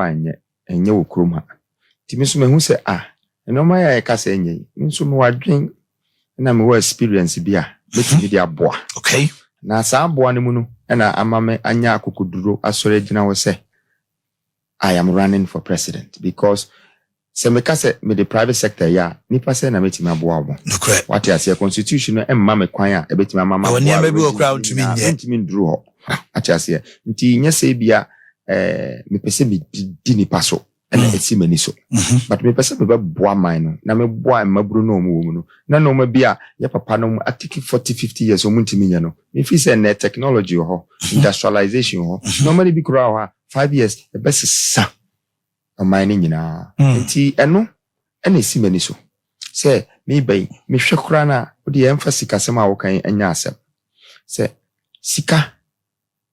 enye wo krom ha ti me so mehu se eno ma ya ka se enye nso me wadwen na me wo experience bi a betimi dia boa okay na sa boa ne mu no na amame anya akokuduro asore gina wo se I am running for president because se me ka se me the private sector ya nipa se na metimi aboa bo what you say constitution no emma me kwan a ebetimi amama woni ema bi wo crowd to me nye ntimi nduru ho atiase nti nye se bia me pese me di nipa so and eti mani so but me pese me boa man no na me boa maburu no mu no na no ma bia ya papa no atiki 40-50 years o muntimi nya no me fi say na technology ho industrialization ho normally bi kura ho 5 years the best sa o man nyina nti eno ena esi mani so say me bai me hwe kura na o de emphasis kasema wo kan anya asem say sika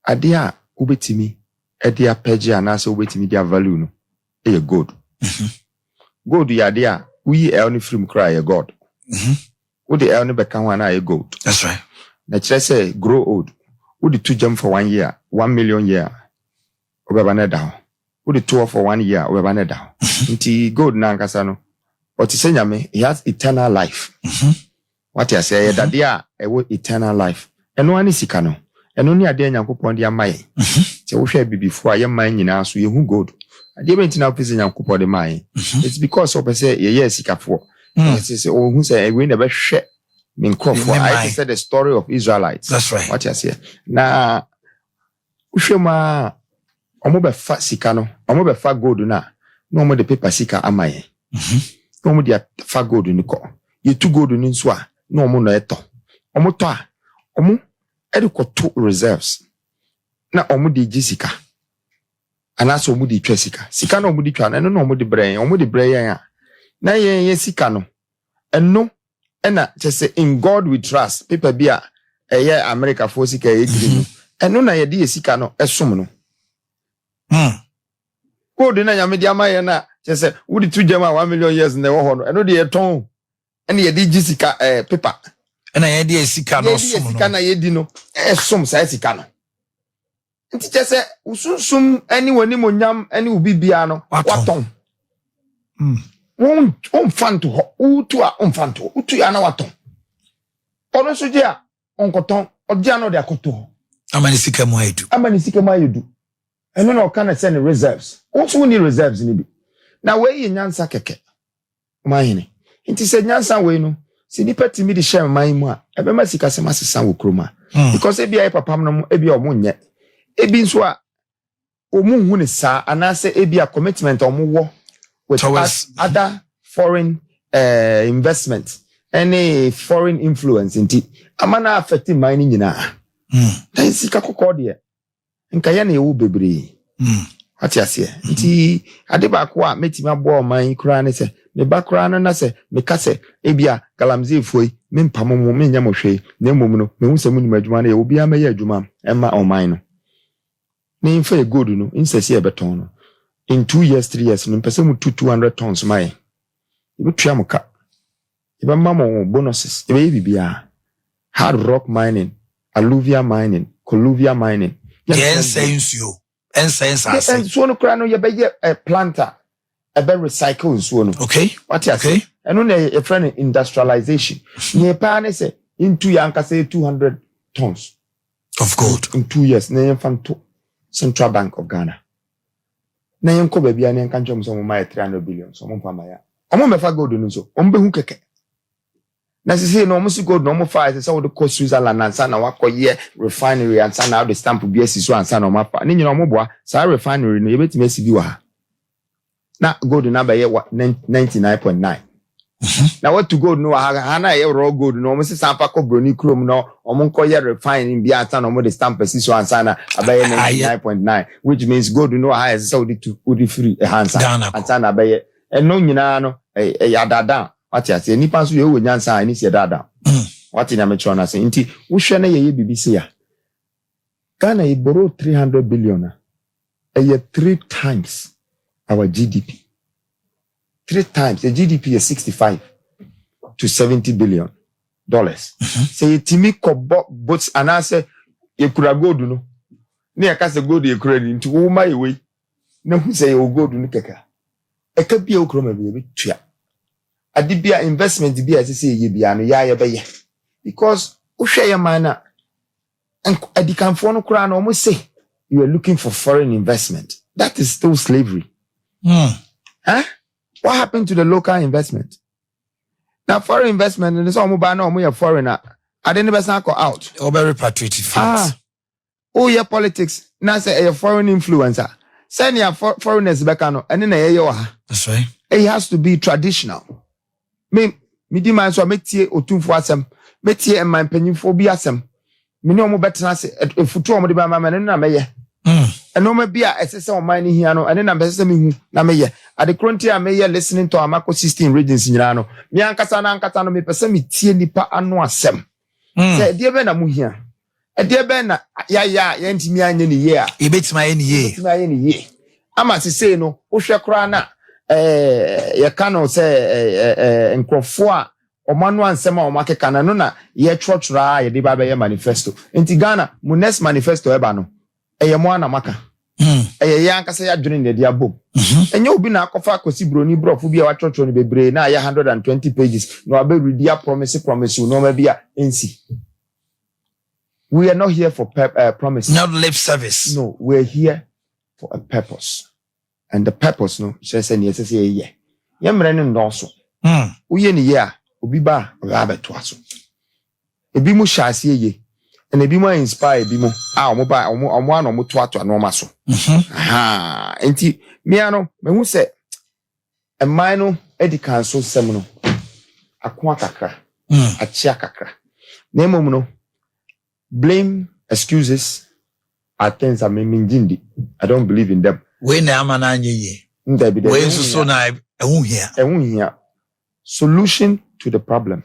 ade a ubetimi ade a page anase ubetimi dia value no e gold gold ya ade a we el ni film cry god wo de el ni beka ho na e gold that's right na kire say grow old wo de 2 gem for 1 year 1 million year obeba na da wo de 2 for 1 year obeba na da nti gold na nkasa no o ti senya me he has eternal life what you say that dia e wo eternal life eno ani sika no eno ni ade Nyankopon de amaye se wo hwe bibifo a ye man nyina so ye hu gold ade be ntina ofisi Nyankopon de maye it's because of say ye sikafo say o hu say we na be hwe min crofo I said the story of Israelites that's right what you say na hwe ma omo be fa sika no omo be fa gold na omo de paper sika amaye omo de fa gold ni ko ye tu gold ni nso a na omo no eto omo to a omo edikoto reserves na omo de jisika anaso omo de twa sika na omo de twa na no omo de brɛ yan na yen sika no eno na say in God we trust people bia eye America for sika ye gidi eno na ye de sika no esom no ko de na nyame de amaye na say wo de 2 jama 1 million years na wo ho no eno de ye ton ene ye de jisika paper ena ye de sika no som no sika na ye di no som sa sika no nti chese usunsum ani woni monyam ani ubibia no waton won fanto ho utu a onfanto utu ya na waton ono so je a onkoton odia no de akoto amani sika mu ayedu eno na okana say reserves also ni reserves ni bi na we yi nyansa keke mahine nti se nyansa we no si nipa timi di share man mu a ebe ma sika se masesa wo kroma because ebi ai papam no ebi o mu nye ebi nso a o mu hu ne sa anase ebi a commitment o mu wo with other foreign investment any foreign influence nti amana affect man ni nyina dan sika kokko de nka ya na ewu bebre ati ase nti ade ba ko a metimi abo man kura ne se me bakra no na se me ka se ebia Galamsey foi me mpamo mo me nya mo hwe na emom no me hu se mu ni adwuma na ye obi ama ye adwuma emma oman no me mfa good no insesi e beton no in 2 years 3 years no mpese mu 200 tons mai ibe tua muka ibe mama bonuses ibe bibia hard rock mining alluvial mining colluvial mining yes sensio and so no kra no ye be planter ebe recycle so no okay what you say eno na a friend industrialization ye pa ne say into yanka say 200 tons of gold in 2 years na yen fanto Central Bank of Ghana na yen ko bia na yen kan chom so mo mai 300 billion so mo pa ma ya omo me fa gold no so omo be hu keke na sisi no mo si gold no mo fa say wo de ko Switzerland ansa na wakoye refinery ansa na the stamp bi asiso ansa na mo fa ni nyina mo boa sa refinery no ye betime asibi wa ha na gold na ba ye 99.9 na what to gold no ha na ye raw gold no mo se sampa ko broni chrome no omo nko ye refining bi ansa no mo the stamp asiso ansa na abaye 99.9 which means gold no ha is so the free ansa na abaye eno nyina no ya dada what you say nipa so ye wo nyansa ani se dada what na me chona say nti wo hwe na ye BBC ya Ghana ye borrow 300 billion a year 3 times our GDP 3 times the GDP is 65 to 70 billion dollars say timi ko boats anase ye kura gold no na ya ka se gold ye kura ni nti wo ma ye we na hu say o gold ni keka eka bia o kroma bia betua ade bia investment bia sese ye bia no ya be ye because wo hwe ye man na adikanfo no kura na o mo say you are looking for foreign investment. That is still slavery. Huh? What happened to the local investment? Now foreign investment and some buy no more foreigner. I didn't never go out. Or very patriotic funds. Oh yeah, politics. Now say a foreign influencer. Send your foreigners back on and then that's right. It has to be traditional. Me demand so metie otumfo asem. Metie and my penyimfo bi asem. Me no mo betena se efutu mo de ba mama na meye. And no be a esse o man here no and na bese me hu na meye. At the current time meye listening to Amako 16 regions nyina no. Me ankasa no me pese me tie nipa ano asem. Say de be na mu hia. E de be na ya ntimi anye ne ye a. E betima ye ne ye. Betima ye ne ye. Ama se say no wo hwe kra na ye ka no say nkrofo a omanu ansema o makeka na no na ye trotro ye de ba be ye manifesto. Enti Ghana mu next manifesto eba no. Eye mo ana maka. Eye ya ankasa ya dwene ne dia bom. Enye obi na akofa akosi broni brofo bi a wa trotro ne bebre na ya 120 pages no abe ready promise no ma bia ensi. We are not here for promise. Not lip service. No, we're here for a purpose. And the purpose no says any say yeah. Yemre no ndoso. Uye ni ye a obi ba ga beto ebi mu hyase ye. And ebi mu inspire ebi mu omo ba omo ano mo to ato no ma so. Aha, enti me ano me hu se e man no edikan so sem no akwa kakra. Achia kakra. Na emom no blame, excuses are things that mean jindi. I don't believe in them. We na amana nye ye. We so na ehun here. Ehun here. Solution to the problem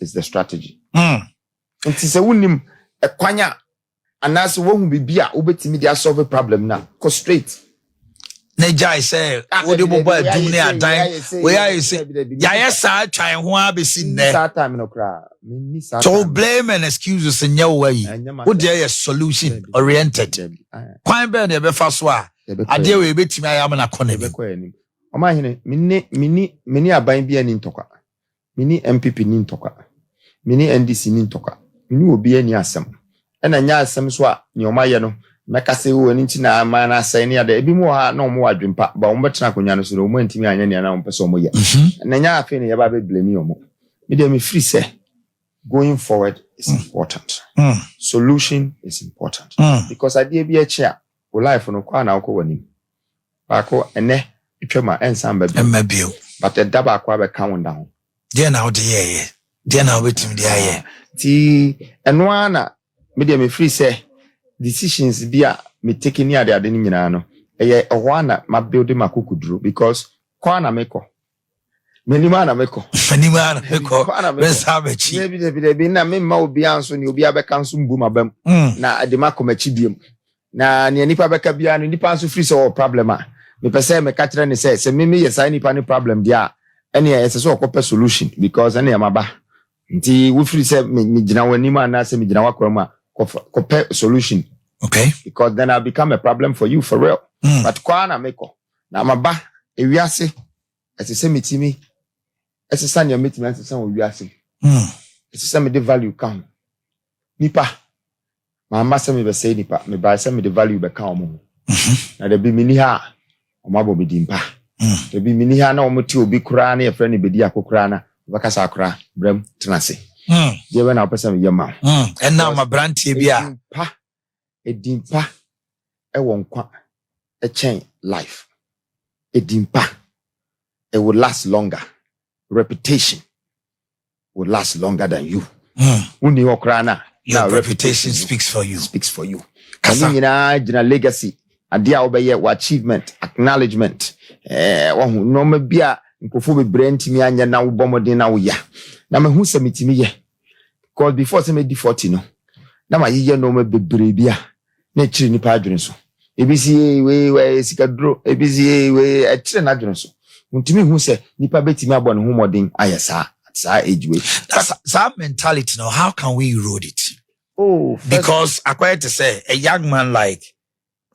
is the strategy. Nti se wonim ekwanya anas wo hu bibia obetimi dia solve problem na go straight. Na jai say wo de bobo adum ne adan we are say ya yesa twan ho abesi nne. That time no kra. So blame and excuses in your way. What there is solution oriented. Kwame be na be fa so a ade we betimi ayam na kone bi. Oma hene mini aban bia ni ntoka. Mini MPP ni ntoka. Mini NDC ni ntoka. Mini obi ani asem. Ena nya asem so a ni oma ye no meka se wo ani nti na ama na asai ne ade ebi mu ha na omo adwempa ba omo betena konya no so omo antimi anya ne na omo pese omo ye. Na nya afi ne ye ba be blame omo. Me dem free say going forward is important. Solution is important. Because idea be a chair. O life no kwa na okọ wani. Bako ene itwema ensamba bi. But the daba kwa be count down. There now the ye. There now wetim the ye. Ti eno ana me dey me free say decisions bia me taking near the ade ni nyina no. Eye ehwa na ma build makukuduru because kwa na meko. Menima na meko. Menima na meko. Bensabechi. Debi na me ma obi anso ni obi abeka nso mbu mabam. Na ade makomachi biem. Na ne nipa beka bia no nipa anso free so problem a. Me pese me ka kire ne se me ye sai nipa ni problem dia. Ene ye se so okope solution because ene maba. Nti we free say me gina wani ma na se me gina wakoro ma kope solution. Okay. Because then I'll become a problem for you for real. But kwa na meko. Na maba ewiase. Ese se metimi ese san ya metimi ese san owiase ese san me de value kan nipa ma se me be say nipa me ba se me de value be kan omo na de bi mini ha omabo be dimpa de bi mini ha na omo ti obi kura na ye friend Bediako kura na baka sa kura brem tenase je we na opesa me yema en na ma brantie bia edimpa e won kwa e chain life edimpa it will last longer. Reputation will last longer than you. Your reputation speaks for you. Speaks for you. Kasa legacy. Adia obeye achievement, acknowledgement. No me bia nkofo be brand mi anya na wo bomodin na wo ya. Na me hu se metimi ye. Because before se me di 40 no. Na ma ye no me bebre bia. Na chiri ni pa adwene so. Ebisi we sikadro, ebisi we chiri na adwene so. Untimi hu se nipa betimi abo ne hu modern ayesa at sa age way. That mentality now, how can we erode it? Oh, because acquired to say a young man like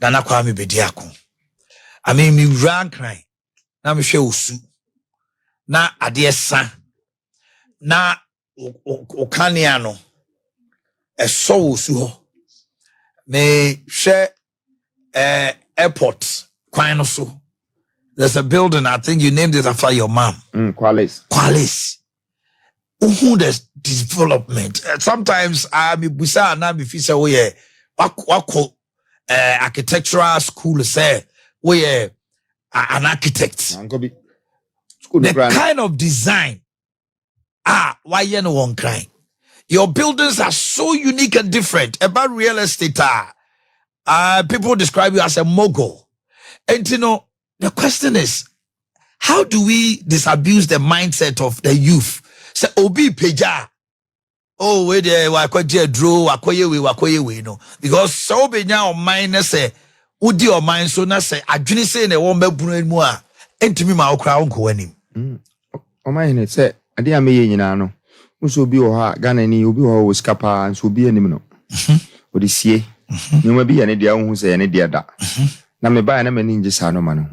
Kwame Bediako, I mean, me ran crying. Now me share usu. Na adie san. Na okaniano. E so usu ho. Me share airport. Kwame so. There's a building, I think you named it after your mom. Qualis. Who the development? Sometimes I be busa na be fi say we wako architectural school say we an architect. The kind of design why you no one crying. Your buildings are so unique and different. About real estate, people describe you as a mogul. And you know, the question is, how do we disabuse the mindset of the youth? Say, Obi Peja. Oh, wait there, wakoje draw, wakoye we no. Because so be now mind say, udi or mind so na say, adwini say ne won bebunu mu a, entimi ma okra onko anim. O mind say, ade ameye nyina no. Muso obi wo ha, Ghana ni obi wo skapa, nso obi anim no. Odi sie. Nyoma bi ya ne dia hu say ne dia da. Na me ba na mani nje sa no ma no.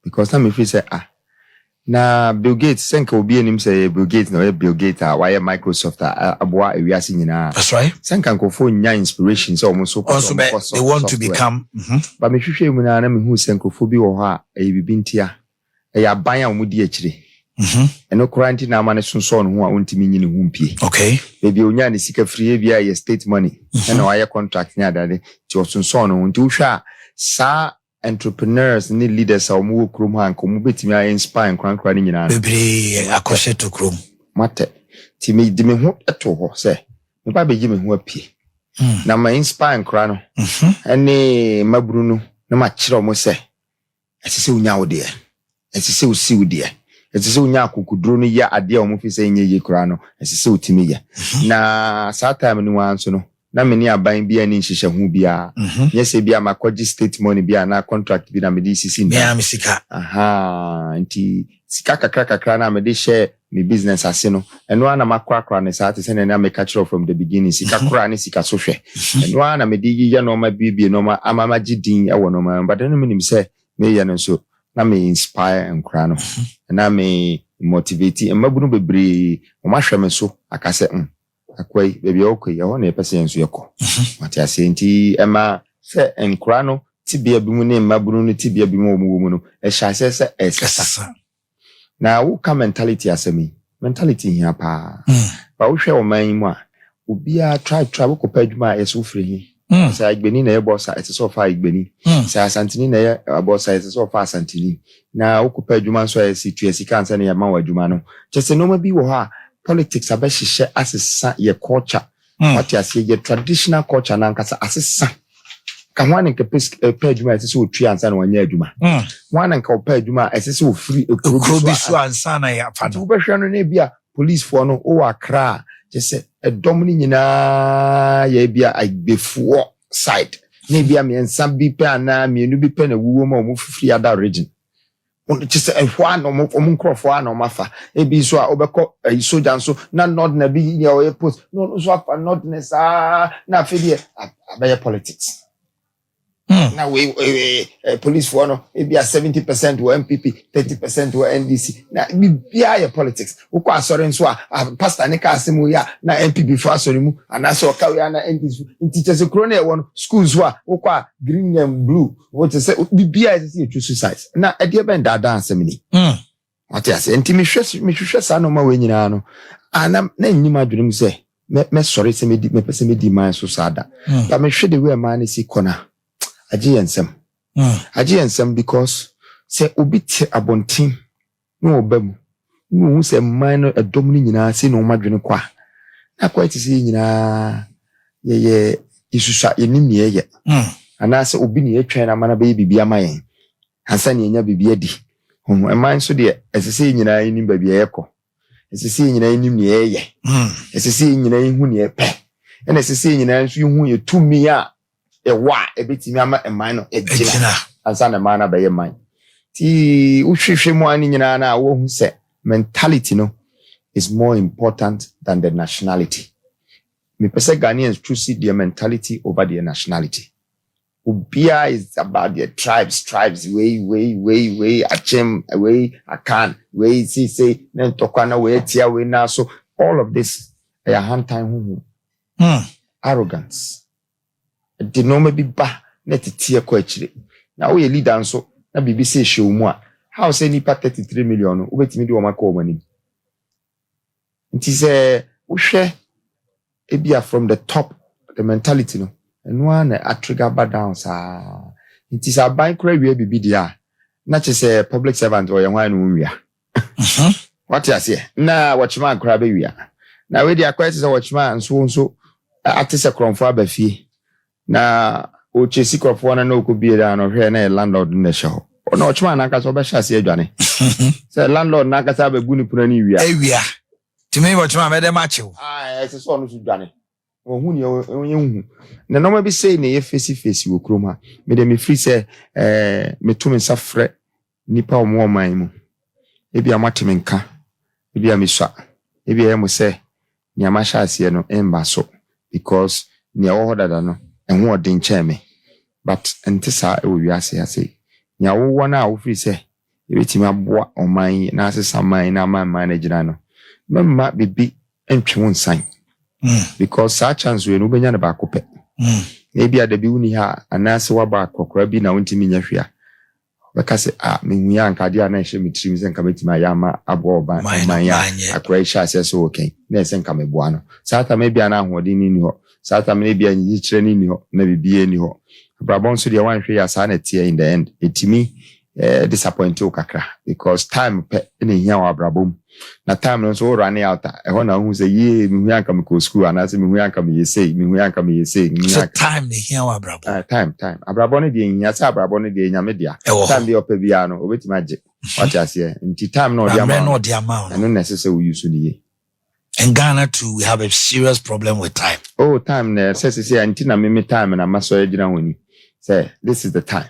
Because na me feel say na Bill Gates senka obi anim say Bill Gates na Bill Gates why Microsoft aboa ewiase nyina. That's right. Senka nkofo nya inspiration so almost so they want to become. But me hwehwe mu na me hu senkofo bi wo ha bibintia ya ban a omudi akire. Eno quarantine na ma ne sonso no ho a ontimi nyini hu mpie. Okay. Baby onya ne sika free bia ye state money. Na why contract nya dade ti osonso no nti wo hwa sa entrepreneurs ni leaders a mu krom ha nko betimi a inspire nkran ni nyina bebre akose to krom mate ti me di me ho eto ho se me ba beji me ho apie na ma inspire nkran no ene maburu no na ma kire mo se esese unya wo de esese usi wo de esese unya akukuduro no ya ade a mo fi se nye ye kra no esese utimi ya na sa time ni wan so no na meni aban bia ni nhihye hu bia nyese bia makwaji state money bia na contract bi na me di sisi nda ya misika nti sika kakra na me di share me business ase no eno ana makwa ne sa te se na me catch from the beginning sika kra ne sika so hwe eno ana me di ye no ma bibie no ma amama gidin e wo no ma but eno me nim se me ye no so na me inspire nkra no na me motivate emabunu bebre o ma hwe me so akase akwai baby okay ya wona epese enso yeko mate asenti ema se enkra no tibia bi mu ne maburu no tibia bi mu omu no e hyase se esesa na wo ka mentality asemi mentality hia pa ba wo hwe o man mu a obia try ko pa adwuma yeso firi hi sa agbeni na ye bossa eteso fa agbeni sa asantini na ye bossa eteso fa asantini na wo ko pa adwuma so yesi tuasika ansa na ye ma wa adwuma no chese no ma bi wo ha politics abehye asesa ye culture what you say ye traditional culture na nkasa asesa ka hwan nke pa adwuma esese otu ansa na wanya adwuma hwan nke pa adwuma esese ofiri ekrobisu ansa na ya fa no behwe no na bia police for no o akra just edom ni nyina ye bia agbefuo side na bia me nsa bi pe ana mienu bi pe na wuwo ma o mu fifiri ada region just ehwa no mo nkrofo ana o mafa ebi so a obekọ soja nso na nod na bi ya o post no so afa nodness na afedie abaye politics na we police for no ebi 70% wo MPP 30% wo NDC na bia ya politics ukọ asori nso a pastor ne ka asemu ya na MPP for asori mu anaso ka we na NDC teachers kro na e won schools wo ukọ green and blue what say bia is you choose size na e de ben da asem ni what you say enti me hwehwe sa no ma we nyina no ana na nyima adwunim se me sorry se me pese me di man so sada but me hwe de we man si kona Ajiensem because say obi te abontin no obam no say man no edom ni nyina se no madwene kwa na kwa ti se nyina ye isusa enim ye ana se obi ne yetwen na mana be bibia mayen ansa ne nya bibia di man so de esese nyina enim ba bia yekọ esese nyina enim ne ye esese nyina ehu ne epe ena esese nyina nso ehu ye tumi a ewa ebetimi ama eman no ejina ansa na man na be man ti uhwehwe mu ani nyina na wo hu se mentality no is more important than the nationality. Me pese Ghanaians choose their mentality over their nationality. Ubia is about the tribes, way, Achem, way, Akan, way, say, then Tokana, way, Tia, way now. So all of this, a hand time, arrogance. Did no maybe ba, net a tear quetchy. Now we lead and so, na BBC show more. How say nipa 33 million, wait me do my call money. It is a, share, ebia from the top, the mentality, no. And one a trigger bad down, sir. It is a bank where we be there. Not just a public servant or a wine we are. What you say? Nah, watchman crab we are. Now, we are quite as a watchman, so at this a crown for a fee. Now, Oche secret for one no could be down or here, a landlord in the show. Or no, watchman, Nakas or Bashas, Johnny. Say, landlord Nakas have a good puni. We are. To me, watchman, made a macho. Ah, it's a son of Johnny. Who you na no be say na face wo krom ha me dem free say me to me safre nipa omo man mu e bia mateme nka e bia me swa e bia mo say nya ma sha ase no emba so because nya wo hodada no enho odin che me but entisa e wo wiase ase nya wo wona wo free say e betimi aboa oman na asesa man na man managera no memma bibi entwe won san. Because such chance we no benya na ba kope. Maybe adabi uni ha anase wa ba kokora bi na wontimi nya hwea. Beka se me huya anka dia na hye mitrim se nka metima ya ma abo oba man ya akora hye ase so okay. Na se nka meboa no. Sata maybe ana ahode ni ho. Sata maybe anyi kire ni ho na bibie ni ho. Abrabon so dia wan hwe ya sa na tie in the end. Etimi disappoint you kakra because time pe na hia wa abrabom. Na time no so running out e ho na hu say ye me hu anka me ko school and say me hu anka me say so time dey here abrabo time abrabo no dey hia say abrabo no dey nyame dia time dey opebia no obeti ma je what you say nti time no dey amount and no necessary we use the in Ghana too we have a serious problem with time. Oh, time na say nti na me time na maso agina honi say this is the time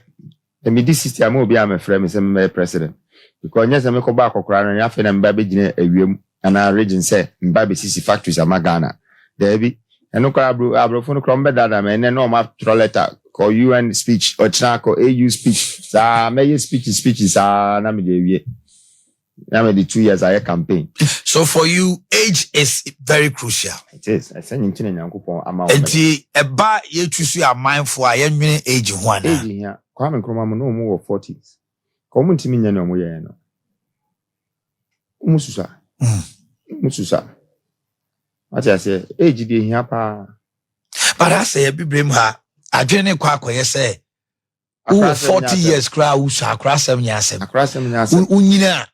the me this system obi am frame say me president. Because yes, I make back okra na afa na mba be gine awiem ana region say mba be sisi factories amagana there be eno kra abro fo no kra mbe dada me ne no ma throw letter call UN speech or chana ko AU speech sa me speech sa na me dey wie na me the 2 years I campaign. So for you age is very crucial. It is. I say nyintine nyankopon ama wo. Enti eba ye tusu ya mindful a ye nwene age ho ana. Age here Kwame Nkrumah mo no mo 40s. Komu ntimi nya na omo ye no. Umususa. What I say, age dey here pa. But I say bibrem ha, adwene kwa akoye say. 40 years kra usa akrasem nyasem. Unyina.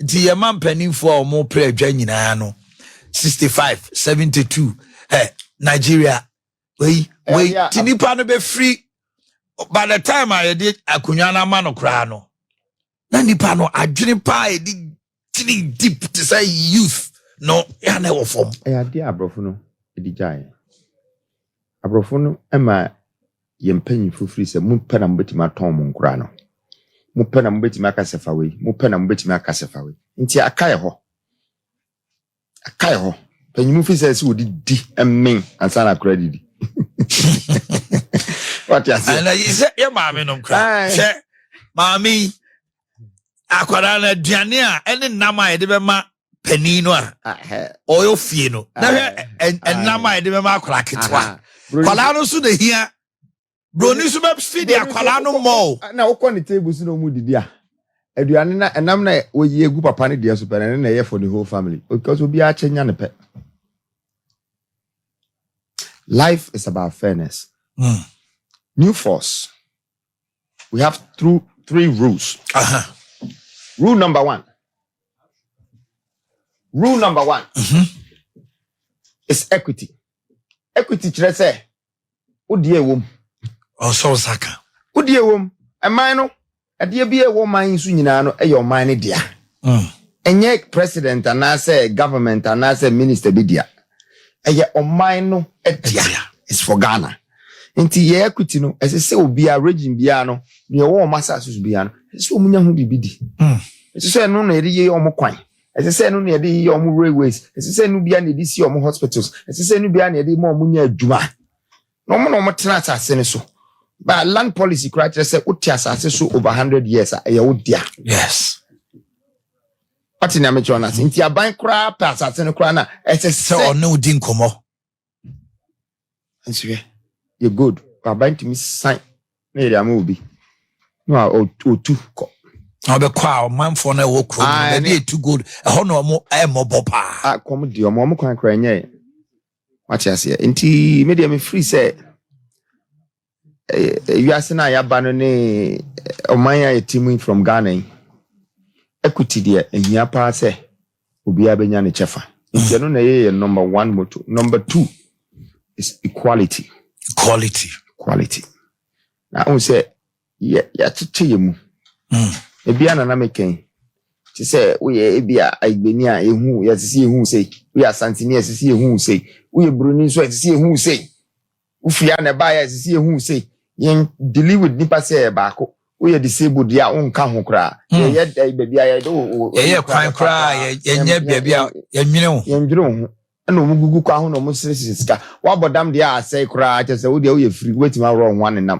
Nti ye man panimfo a omo pre adwa nyina no. 65, 72. Nigeria. Wait, tinipa no be free. By the time I did akunwa na ma no kra no. Na nipa no adwene pa di deep to say youth no ya na wo form ade abrofo no edi jai abrofo no ema ye mpanyifo free se mu pena mbetima ton mo nkura no mu pena mbetima akasefa we mu pena mbetima akasefa we nti akaye ho panyimu free se wo di emen ansa na credit what you say and you say ya maame no nkura she maame akwara na aduane a ene nam a yede be ma pani no a oyo fie no na nam a yede be ma akwara ketwa kwala no so de hia broni so be feed akwara no mo na wokọ ni table so no mu didi a aduane na enam na oyi egu papa ne dia so pe na ye for the whole family because obi a chenya ne pe. Life is about fairness. New force. We have three rules. Rule number one is equity. Equity chere say odie wom. So saka. Odie wom. Eman no ade bia wo man su nyina no eyo man ne dia. Enye president anase government anase minister bi dia. Eye oman no edia. It's for Ghana. Nti ye equity no ese se obi a region bia no ne wo masa susu bia no ese omunya ho bibidi. Ese se no na ede ye omo kwan. Ese se no na ede ye omo railways. Ese se no bia na ede si omo hospitals. Ese se no bia na ede mo omunya adwuma. No mo tena asase ne so. But land policy criteria say uti asase so over 100 years a ye wodia. Yes. What in amateur na inti aban kra pa asase no kra na ese so no din komo. Nsiwe. You good. Aban to me sign na area ma obi. No otu ko. Obe kwa manfo na wo kro na be too good. Ho no mo e mobo pa. Kom di omo kwan kra nye. What you say? Inti media me free say you are saying ya bano ne omanya a team from Ghana. Equity there ehia pa say obi abenya ne chefa. Nti no na ye number 1 motto. Number 2 is equality. Quality. Now we say ya tete mu. Ebia na meken. Ti say we ebia agbeni a ehu ya sisi ehu say we asantini ya sisi ehu say we bruni so sisi ehu say ufia na ba ya sisi ehu say yen deal with nipa say baako we disabled ya onka ho kra ye bebia ya do ye kwan kra ye nya bebia ye nwene ho na omugugu kwa ho na omusirisi sika wa bodam de a say kra che say wo de wo ye free wetima ro ho anenam